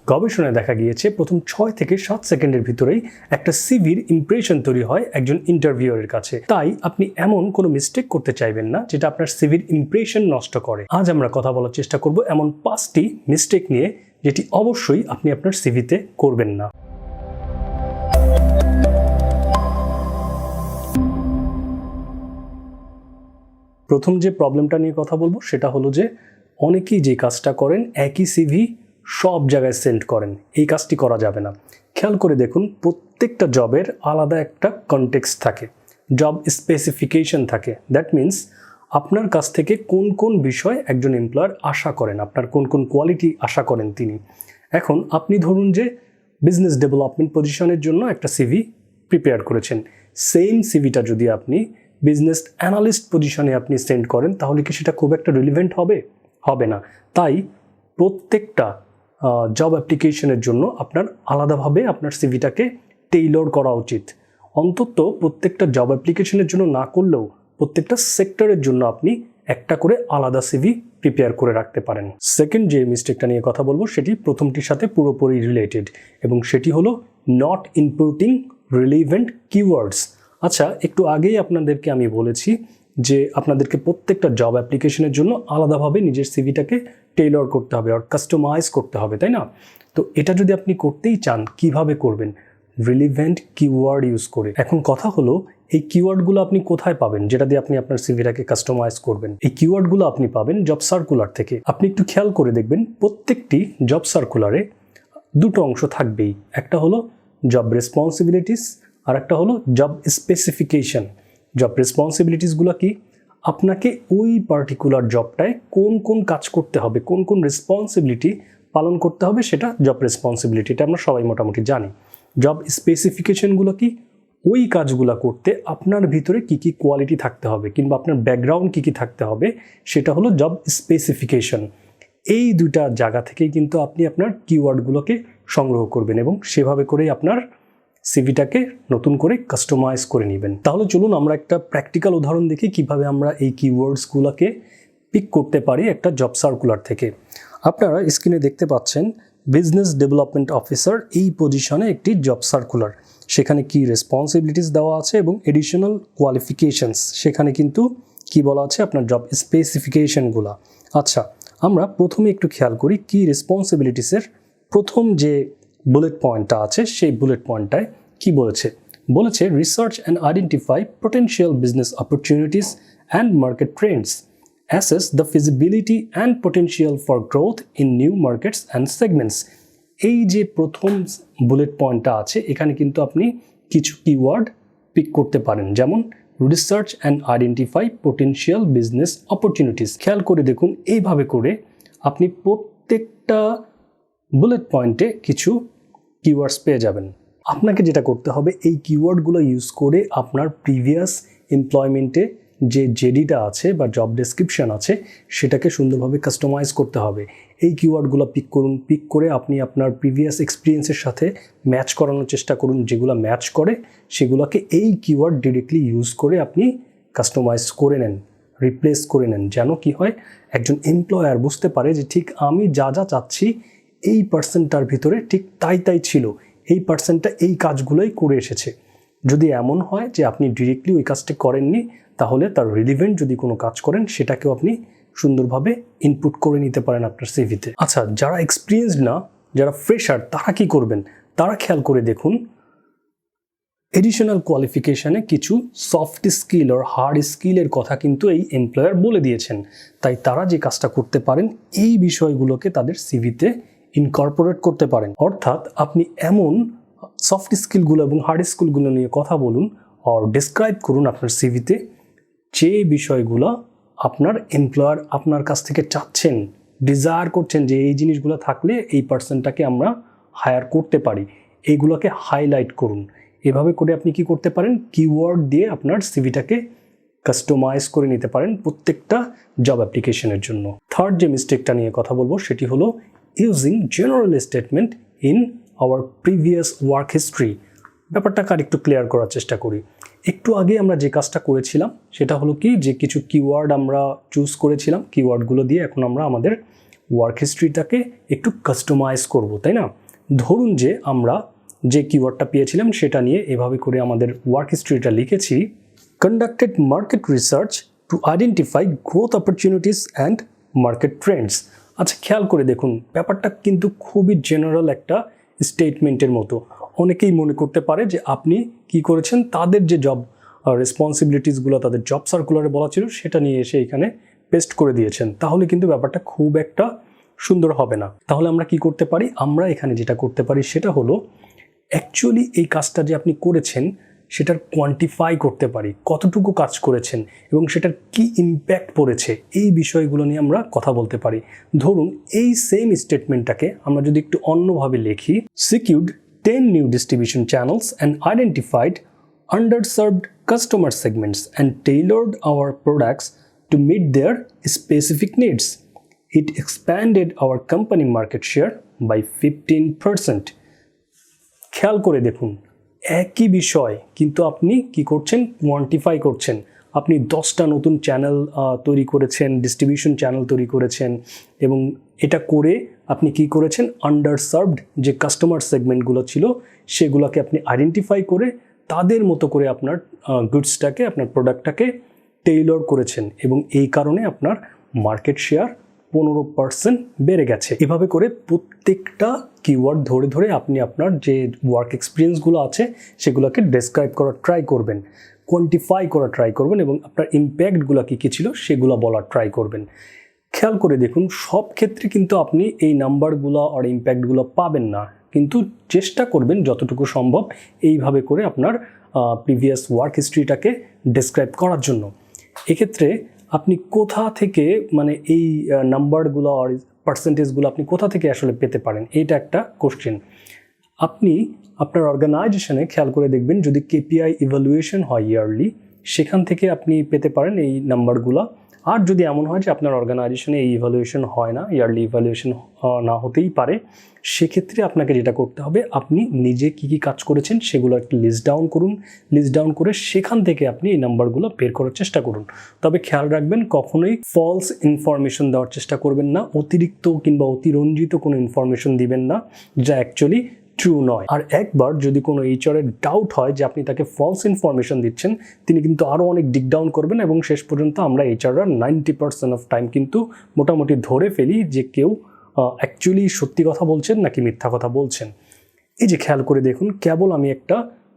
গবেষণায় দেখা গিয়েছে প্রথম 6 থেকে 7 সেকেন্ডের ভিতরেই একটা সিভির ইমপ্রেশন তৈরি হয় একজন ইন্টারভিউয়ারের কাছে। তাই আপনি এমন কোনো মিস্টেক করতে চাইবেন না যেটা আপনার সিভির ইমপ্রেশন নষ্ট করে। আজ আমরা কথা বলার চেষ্টা করব এমন 5টি মিস্টেক নিয়ে যেটি অবশ্যই আপনি আপনার সিভিতে করবেন না। প্রথম যে প্রবলেমটা নিয়ে কথা বলবো সেটা হলো যে অনেকেই যে কাজটা করেন একই সিভি সব জায়গায় সেন্ড করেন। এই কাজটি করা যাবে না। খেয়াল করে দেখুন, প্রত্যেকটা জবের আলাদা একটা কনটেক্সট থাকে, জব স্পেসিফিকেশন থাকে। দ্যাট মিনস আপনার কাছ থেকে কোন কোন বিষয় একজন এমপ্লয়ার আশা করেন, আপনার কোন কোন কোয়ালিটি আশা করেন তিনি। এখন আপনি ধরুন যে বিজনেস ডেভেলপমেন্ট পজিশনের জন্য একটা সিভি প্রিপেয়ার করেছেন। সেম সিভিটা যদি আপনি বিজনেস অ্যানালিস্ট পজিশনে আপনি সেন্ড করেন তাহলে কি সেটা খুব একটা রিলিভেন্ট হবে না। তাই প্রত্যেকটা জব অ্যাপ্লিকেশনের জন্য আপনার আলাদাভাবে আপনার সিভিটাকে টেইলর করা উচিত। অন্তত প্রত্যেকটা জব অ্যাপ্লিকেশনের জন্য না করলেও প্রত্যেকটা সেক্টরের জন্য আপনি একটা করে আলাদা সিভি প্রিপেয়ার করে রাখতে পারেন। সেকেন্ড যে মিস্টেকটা নিয়ে কথা বলবো সেটি প্রথমটির সাথে পুরোপুরি রিলেটেড এবং সেটি হলো নট ইনপুটিং রিলেভেন্ট কিওয়ার্ডস। আচ্ছা, একটু আগেই আপনাদেরকে আমি বলেছি যে আপনাদেরকে প্রত্যেকটা জব অ্যাপ্লিকেশনের জন্য আলাদাভাবে নিজের সিভিটাকে টেইলর করতে হবে আর কাস্টমাইজ করতে হবে, তাই না? তো এটা যদি আপনি করতেই চান, কিভাবে করবেন? রিলেভেন্ট কিওয়ার্ড ইউজ করে। এখন কথা হলো এই কিওয়ার্ডগুলো আপনি কোথায় পাবেন যেটা দিয়ে আপনি আপনার সিভিটাকে কাস্টমাইজ করবেন? এই কিওয়ার্ডগুলো আপনি পাবেন জব সার্কুলার থেকে। আপনি একটু খেয়াল করে দেখবেন প্রত্যেকটি জব সার্কুলারে দুটো অংশ থাকবেই। একটা হলো জব রেসপন্সিবিলিটিস আর একটা হলো জব স্পেসিফিকেশন। জব রেসপন্সিবিলিটিসগুলো কি? আপনাকে ওই পার্টিকুলার জবটায় কোন কোন কাজ করতে হবে, কোন কোন রেসপন্সিবিলিটি পালন করতে হবে, সেটা জব রেসপন্সিবিলিটি। এটা আমরা সবাই মোটামুটি জানি। জব স্পেসিফিকেশনগুলো কি? ওই কাজগুলো করতে আপনার ভিতরে কি কি কোয়ালিটি থাকতে হবে কিংবা আপনার ব্যাকগ্রাউন্ড কি কি থাকতে হবে, সেটা হলো জব স্পেসিফিকেশন। এই দুইটা জায়গা থেকেই কিন্তু আপনি আপনার কিওয়ার্ডগুলোকে সংগ্রহ করবেন এবং সেভাবে করেই আপনার সিভিটাকে নতুন করে কাস্টমাইজ করে নেবেন। তাহলে চলুন আমরা একটা প্র্যাকটিক্যাল উদাহরণ দেখি কিভাবে আমরা এই কিওয়ার্ডসগুলোকে পিক করতে পারি একটা জব সার্কুলার থেকে। আপনারা স্ক্রিনে দেখতে পাচ্ছেন বিজনেস ডেভেলপমেন্ট অফিসার এই পজিশনে একটি জব সার্কুলার। সেখানে কি রেসপন্সিবিলিটিস দেওয়া আছে এবং এডিশনাল কোয়ালিফিকেশনস, সেখানে কিন্তু কি বলা আছে আপনার জব স্পেসিফিকেশনগুলো। আচ্ছা, আমরা প্রথমে একটু খেয়াল করি কি রেসপন্সিবিলিটিসের প্রথম যে বুলেট পয়েন্টটা আছে সেই বুলেট পয়েন্টটায় কি বলেছে। বলেছে research and identify potential business opportunities and market Trends, assess the feasibility and potential for growth in new markets and segments। এই যে প্রথম বুলেট পয়েন্টটা আছে এখানে কিন্তু আপনি কিছু কিওয়ার্ড পিক করতে পারেন, যেমন research and identify potential business opportunities. খেয়াল করে দেখুন, এইভাবে করে আপনি প্রত্যেকটা বুলেট পয়েন্টে কিছু কিওয়ার্ডস পেয়ে যাবেন। আপনাকে যেটা করতে হবে এই কিওয়ার্ডগুলো ইউজ করে আপনার প্রিভিয়াস এমপ্লয়মেন্টে যে জেডিটা আছে বা জব ডেসক্রিপশন আছে সেটাকে সুন্দরভাবে কাস্টমাইজ করতে হবে। এই কিওয়ার্ডগুলো পিক করুন, পিক করে আপনি আপনার প্রিভিয়াস এক্সপিরিয়েন্সের সাথে ম্যাচ করানোর চেষ্টা করুন। যেগুলো ম্যাচ করে সেগুলোকে এই কিওয়ার্ড ডিরেক্টলি ইউজ করে আপনি কাস্টমাইজ করে নেন, রিপ্লেস করে নেন, যেন কি হয় একজন এমপ্লয়ার বুঝতে পারে যে ঠিক আমি যা যা চাচ্ছি এই পার্সনটার ভিতরে ঠিক তাই ছিল, এই পার্সনটা এই কাজগুলোই করে এসেছে। যদি এমন হয় যে আপনি ডিরেক্টলি ওই কাজটা করেননি তাহলে তার রিলিভেন্ট যদি কোনো কাজ করেন সেটাকেও আপনি সুন্দরভাবে ইনপুট করে নিতে পারেন আপনার সিভিতে। আচ্ছা, যারা এক্সপিরিয়েন্সড না, যারা ফ্রেশার, তারা কি করবেন? তারা খেয়াল করে দেখুন এডিশনাল কোয়ালিফিকেশানে কিছু সফট স্কিল আর হার্ড স্কিলের কথা কিন্তু এই এমপ্লয়ার বলে দিয়েছেন। তাই তারা যে কাজটা করতে পারেন এই বিষয়গুলোকে তাদের সিভিতে ইনকর্পোরেট করতে পারেন। অর্থাৎ আপনি এমন সফট স্কিলগুলো এবং হার্ড স্কিলগুলো নিয়ে কথা বলুন আর ডেসক্রাইব করুন আপনার সিভিতে, যে বিষয়গুলো আপনার এমপ্লয়ার আপনার কাছ থেকে চাচ্ছেন, ডিজায়ার করছেন যে এই জিনিসগুলো থাকলে এই পার্সনটাকে আমরা হায়ার করতে পারি, এইগুলোকে হাইলাইট করুন। এভাবে করে আপনি কি করতে পারেন, কিওয়ার্ড দিয়ে আপনার সিভিটাকে কাস্টমাইজ করে নিতে পারেন প্রত্যেকটা জব অ্যাপ্লিকেশনের জন্য। থার্ড যে মিস্টেকটা নিয়ে কথা বলবো সেটি হলো using general statement in our previous work history. ব্যাপারটাকে আর একটু ক্লিয়ার করার চেষ্টা করি। একটু আগে আমরা যে কাজটা করেছিলাম সেটা হলো কি, যে কিছু কিওয়ার্ড আমরা চুজ করেছিলাম, কিওয়ার্ডগুলো দিয়ে এখন আমরা আমাদের ওয়ার্ক হিস্ট্রিটাকে একটু কাস্টমাইজ করব, তাই না? ধরুন যে আমরা যে কিওয়ার্ডটা পেয়েছিলাম সেটা নিয়ে এভাবে করে আমাদের ওয়ার্ক হিস্ট্রিটা লিখেছি, conducted market research to identify growth opportunities and market Trends. আচ্ছা, খেয়াল করে দেখুন, ব্যাপারটা কিন্তু খুবই জেনারেল একটা স্টেটমেন্টের মতো। অনেকেই মনে করতে পারে যে আপনি কি করেছেন, তাদের যে জব রেসপন্সিবিলিটিসগুলো তাদের জব সার্কুলারে বলা ছিল সেটা নিয়ে এসে এখানে পেস্ট করে দিয়েছেন, তাহলে কিন্তু ব্যাপারটা খুব একটা সুন্দর হবে না। তাহলে আমরা কি করতে পারি, আমরা এখানে যেটা করতে পারি সেটা হলো অ্যাকচুয়ালি এই কাজটা যে আপনি করেছেন সেটার কোয়ান্টিফাই করতে পারি, কতটুকু কাজ করেছেন এবং সেটার কি ইম্প্যাক্ট পড়েছে, এই বিষয়গুলো নিয়ে আমরা কথা বলতে পারি। ধরুন এই সেম স্টেটমেন্টটাকে আমরা যদি একটু অন্যভাবে লিখি, secured 10 new distribution channels and identified underserved customer segments and tailored our products to meet their specific needs. It expanded our company market share by 15%. খেয়াল করে দেখুন, একই বিষয় কিন্তু আপনি কি করছেন, কোয়ান্টিফাই করছেন। আপনি 10টা নতুন চ্যানেল তৈরি করেছেন, ডিস্ট্রিবিউশন চ্যানেল তৈরি করেছেন এবং এটা করে আপনি কি করেছেন, আন্ডারসার্ভড যে কাস্টমার সেগমেন্টগুলো ছিল সেগুলোকে আপনি আইডেন্টিফাই করে তাদের মতো করে আপনার গুডসটাকে, আপনার প্রোডাক্টটাকে টেইলর করেছেন এবং এই কারণে আপনার মার্কেট শেয়ার 15% বেড়ে গেছে। এভাবে করে প্রত্যেকটা কিওয়ার্ড ধরে ধরে আপনি আপনার যে ওয়ার্ক এক্সপিরিয়েন্সগুলো আছে সেগুলোকে ডেসক্রাইব করার ট্রাই করবেন, কোয়ান্টিফাই করার ট্রাই করবেন এবং আপনার ইম্প্যাক্টগুলো কী কী ছিল সেগুলো বলার ট্রাই করবেন। খেয়াল করে দেখুন, সব ক্ষেত্রে কিন্তু আপনি এই নাম্বারগুলো আর ইম্প্যাক্টগুলো পাবেন না, কিন্তু চেষ্টা করবেন যতটুকু সম্ভব এইভাবে করে আপনার প্রিভিয়াস ওয়ার্ক হিস্ট্রিটাকে ডেসক্রাইব করার জন্য। এক্ষেত্রে আপনি কোথা থেকে মানে এই নাম্বারগুলো আর পার্সেন্টেজগুলো আপনি কোথা থেকে আসলে পেতে পারেন, এইটা একটা কোশ্চেন। আপনি আপনার অর্গানাইজেশনে খেয়াল করে দেখবেন, যদি কেপিআই ইভ্যালুয়েশন হয় ইয়ারলি, সেখান থেকে আপনি পেতে পারেন এই নাম্বারগুলো। আর যদি এমন হয় যে আপনার অর্গানাইজেশনে এই ইভ্যালুয়েশন হয় না, ইয়ারলি ইভ্যালুয়েশন না হতেই পারে, সেক্ষেত্রে আপনাকে যেটা করতে হবে, আপনি নিজে কি কি কাজ করেছেন সেগুলো একটা লিস্ট ডাউন করুন। লিস্ট ডাউন করে সেখান থেকে আপনি এই নাম্বারগুলো বের করার চেষ্টা করুন। তবে খেয়াল রাখবেন, কখনোই ফলস ইনফরমেশন দেওয়ার চেষ্টা করবেন না, অতিরিক্ত কিংবা অতিরঞ্জিত কোনো ইনফরমেশন দিবেন না যা অ্যাকচুয়ালি ট্রু নয়। আর একবার যদি কোনো এইচআরের ডাউট হয় যে আপনি তাকে ফলস ইনফরমেশন দিচ্ছেন, তিনি কিন্তু আরও অনেক ডিগ ডাউন করবেন এবং শেষ পর্যন্ত আমরা এইচআররা 90% অফ টাইম কিন্তু মোটামুটি ধরে ফেলি যে কেউ অ্যাকচুয়ালি সত্যি কথা বলছেন নাকি মিথ্যা কথা বলছেন। এই যে খেয়াল করে দেখুন, কেবল আমি একটা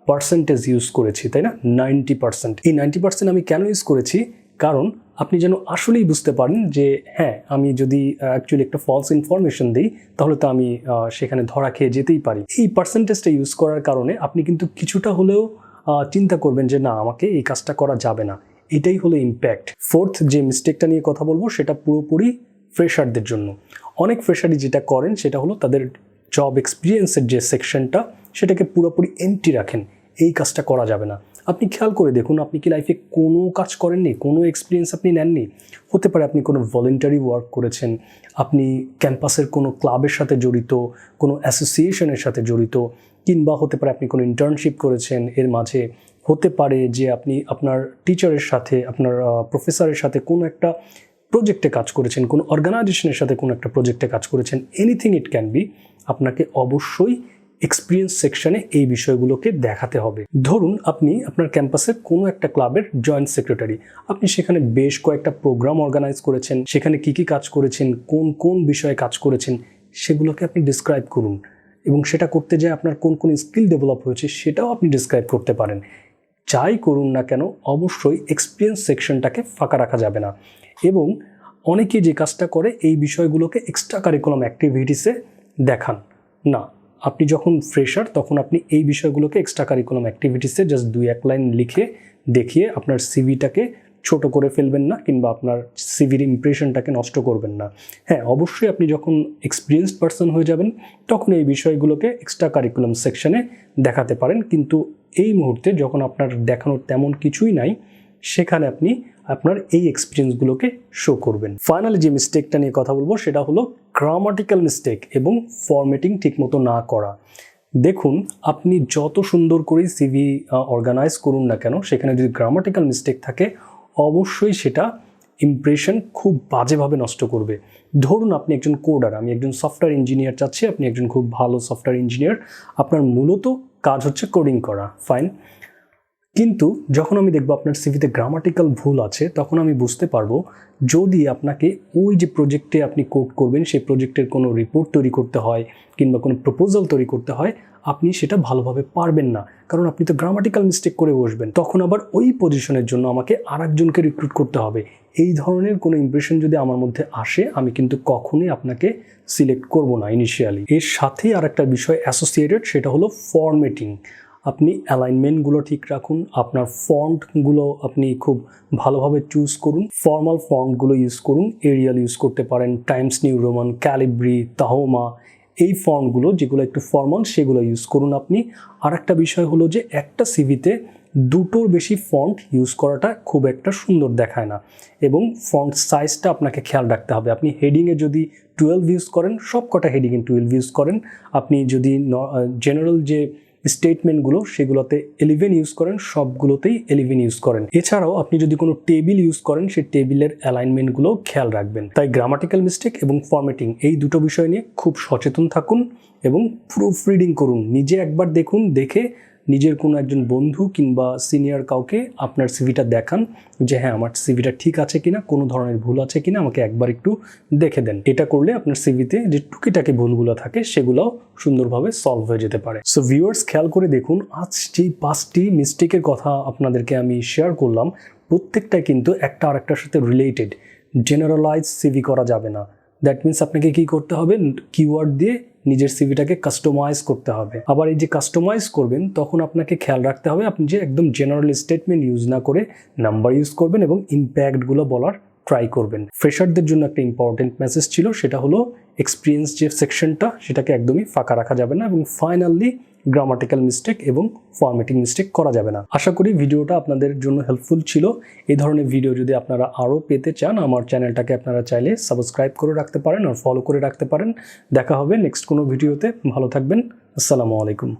পার্সেন্টেজ ইউজ করেছি, তাই না, 90%। এই 90% আমি কেন ইউজ করেছি, কারণ আপনি যেন আসলেই বুঝতে পারেন যে হ্যাঁ, আমি যদি অ্যাকচুয়ালি একটা ফলস ইনফরমেশন দিই তাহলে তো আমি সেখানে ধরা খেয়ে যেতেই পারি। এই পার্সেন্টেজটা ইউজ করার কারণে আপনি কিন্তু কিছুটা হলেও চিন্তা করবেন যে না, আমাকে এই কাজটা করা যাবে না। এটাই হলো ইম্প্যাক্ট। ফোর্থ যে মিস্টেকটা নিয়ে কথা বলবো সেটা পুরোপুরি ফ্রেশারদের জন্য। অনেক ফ্রেশারই যেটা করেন সেটা হলো তাদের জব এক্সপিরিয়েন্সের যে সেকশনটা সেটাকে পুরোপুরি এমটি রাখেন। এই কাজটা করা যাবে না। আপনি খেয়াল করে দেখুন, আপনি কি লাইফে কোনো কাজ করেননি, কোনো এক্সপিরিয়েন্স আপনি নেননি? হতে পারে আপনি কোনো ভলেন্টারি ওয়ার্ক করেছেন, আপনি ক্যাম্পাসের কোনো ক্লাবের সাথে জড়িত, কোনো অ্যাসোসিয়েশনের সাথে জড়িত, কিংবা হতে পারে আপনি কোনো ইন্টার্নশিপ করেছেন এর মাঝে, হতে পারে যে আপনি আপনার টিচারের সাথে, আপনার প্রফেসরের সাথে কোনো একটা প্রজেক্টে কাজ করেছেন, কোনো অর্গানাইজেশনের সাথে কোনো একটা প্রজেক্টে কাজ করেছেন, এনিথিং ইট ক্যান বি। আপনাকে অবশ্যই এক্সপিরিয়েন্স সেকশনে এই বিষয়গুলোকে দেখাতে হবে। ধরুন আপনি আপনার ক্যাম্পাসের কোনো একটা ক্লাবের জয়েন্ট সেক্রেটারি, আপনি সেখানে বেশ কয়েকটা প্রোগ্রাম অর্গানাইজ করেছেন, সেখানে কি কি কাজ করেছেন, কোন কোন বিষয়ে কাজ করেছেন সেগুলোকে আপনি ডিসক্রাইব করুন এবং সেটা করতে যায় আপনার কোন কোন স্কিল ডেভেলপ হয়েছে সেটাও আপনি ডিসক্রাইব করতে পারেন। যাই করুন না কেন, অবশ্যই এক্সপিরিয়েন্স সেকশনটাকে ফাঁকা রাখা যাবে না। এবং অনেকে যে কাজটা করে, এই বিষয়গুলোকে এক্সট্রা কারিকুলাম অ্যাক্টিভিটিসে দেখান না। আপনি যখন ফ্রেশার তখন আপনি এই বিষয়গুলোকে এক্সট্রা কারিকুলাম অ্যাক্টিভিটিসে জাস্ট 2-1 লাইন লিখে দেখিয়ে আপনার সিভিটাকে ছোট করে ফেলবেন না, কিংবা আপনার সিভির ইমপ্রেশনটাকে নষ্ট করবেন না। হ্যাঁ, অবশ্যই আপনি যখন এক্সপিরিয়েন্সড পারসন হয়ে যাবেন তখন এই বিষয়গুলোকে এক্সট্রা কারিকুলাম সেকশনে দেখাতে পারেন, কিন্তু এই মুহূর্তে যখন আপনার দেখানোর তেমন কিছুই নাই, সেখানে আপনি আপনার এই এক্সপিরিয়েন্সগুলোকে শো করবেন। ফাইনালি যে মিস্টেকটা নিয়ে কথা বলবো সেটা হলো গ্রামাটিক্যাল মিস্টেক এবং ফরম্যাটিং ঠিকমতো না করা। দেখুন, আপনি যত সুন্দর করে সিভি অর্গানাইজ করুন না কেন, সেখানে যদি গ্রামাটিক্যাল মিস্টেক থাকে অবশ্যই সেটা ইমপ্রেশন খুব বাজেভাবে নষ্ট করবে। ধরুন আপনি একজন কোডার, আমি একজন সফটওয়্যার ইঞ্জিনিয়ার চাচ্ছি, আপনি একজন খুব ভালো সফটওয়্যার ইঞ্জিনিয়ার, আপনার মূলত কাজ হচ্ছে কোডিং করা, ফাইন। কিন্তু যখন আমি দেখব আপনার সিভিতে গ্রামাটিক্যাল ভুল আছে, তখন আমি বুঝতে পারবো যদি আপনাকে ওই যে প্রজেক্টে আপনি কোড করবেন সেই প্রজেক্টের কোনো রিপোর্ট তৈরি করতে হয় কিংবা কোনো প্রপোজাল তৈরি করতে হয়, আপনি সেটা ভালোভাবে পারবেন না, কারণ আপনি তো গ্রামাটিক্যাল মিস্টেক করে বসবেন। তখন আবার ওই পজিশনের জন্য আমাকে আরেকজনকে রিক্রুট করতে হবে। এই ধরনের কোনো ইমপ্রেশন যদি আমার মধ্যে আসে, আমি কিন্তু কখনোই আপনাকে সিলেক্ট করব না ইনিশিয়ালি। এর সাথেই আর একটা বিষয় অ্যাসোসিয়েটেড, সেটা হলো ফরম্যাটিং। আপনি অ্যালাইনমেন্টগুলো ঠিক রাখুন, আপনার ফন্টগুলো আপনি খুব ভালোভাবে চুজ করুন, ফর্মাল ফন্টগুলো ইউজ করুন, এরিয়াল ইউজ করতে পারেন, টাইমস নিউ রোমান, ক্যালিব্রি, তাহোমা, এই ফন্টগুলো যেগুলো একটু ফর্মাল সেগুলো ইউজ করুন আপনি। আর একটা বিষয় হলো যে একটা সিভিতে দুটোর বেশি ফন্ট ইউজ করাটা খুব একটা সুন্দর দেখায় না, এবং ফন্ট সাইজটা আপনাকে খেয়াল রাখতে হবে। আপনি হেডিংয়ে যদি 12 ইউজ করেন, সব কটা হেডিংয়ে 12 ইউজ করেন। আপনি যদি জেনারেল যে স্টেটমেন্টগুলো সেগুলোতে 11 ইউজ করেন, সবগুলোতেই 11 ইউজ করেন। এছাড়াও আপনি যদি কোনো টেবিল ইউজ করেন, সেই টেবিলের অ্যালাইনমেন্টগুলো খেয়াল রাখবেন। তাই গ্রামাটিক্যাল মিস্টেক এবং ফরম্যাটিং এই দুটো বিষয় নিয়ে খুব সচেতন থাকুন এবং প্রুফ রিডিং করুন। নিজে একবার দেখুন, দেখে নিজের কোনো একজন বন্ধু কিংবা সিনিয়র কাউকে আপনার সিভিটা দেখান যে হ্যাঁ আমার সিভিটা ঠিক আছে কিনা, কোনো ধরনের ভুল আছে কিনা আমাকে একবার একটু দেখে দেন। এটা করলে আপনার সিভিতে যে টুকিটাকি ভুলগুলো থাকে সেগুলোও সুন্দরভাবে সলভ হয়ে যেতে পারে। সো ভিউয়ার্স, খেয়াল করে দেখুন, আজ যেই 5টি মিস্টেকের কথা আপনাদেরকে আমি শেয়ার করলাম, প্রত্যেকটা কিন্তু একটা আরেকটার সাথে রিলেটেড। জেনারেলাইজ সিভি করা যাবে না। দ্যাট মিনস আপনাকে কি করতে হবে, কিওয়ার্ড দিয়ে নিজের সিভিটাকে কাস্টমাইজ করতে হবে। আবার এই যে কাস্টমাইজ করবেন, তখন আপনাকে খেয়াল রাখতে হবে আপনি যে একদম জেনারেল স্টেটমেন্ট ইউজ না করে নাম্বার ইউজ করবেন এবং ইম্প্যাক্টগুলো বলার ট্রাই করবেন। ফ্রেশারদের জন্য একটা ইম্পর্টেন্ট মেসেজ ছিল, সেটা হলো এক্সপিরিয়েন্স যে সেকশনটা সেটাকে একদমই ফাঁকা রাখা যাবে না, এবং ফাইনালি গ্রামাটিক্যাল মিস্টেক এবং ফরম্যাটিং মিস্টেক করা যাবে না। আশা করি ভিডিওটা আপনাদের জন্য হেল্পফুল ছিল। এই ধরনের ভিডিও যদি আপনারা আরও পেতে চান, আমার চ্যানেলটাকে আপনারা চাইলে সাবস্ক্রাইব করে রাখতে পারেন আর ফলো করে রাখতে পারেন। দেখা হবে নেক্সট কোনো ভিডিওতে। ভালো থাকবেন। আসসালামু আলাইকুম।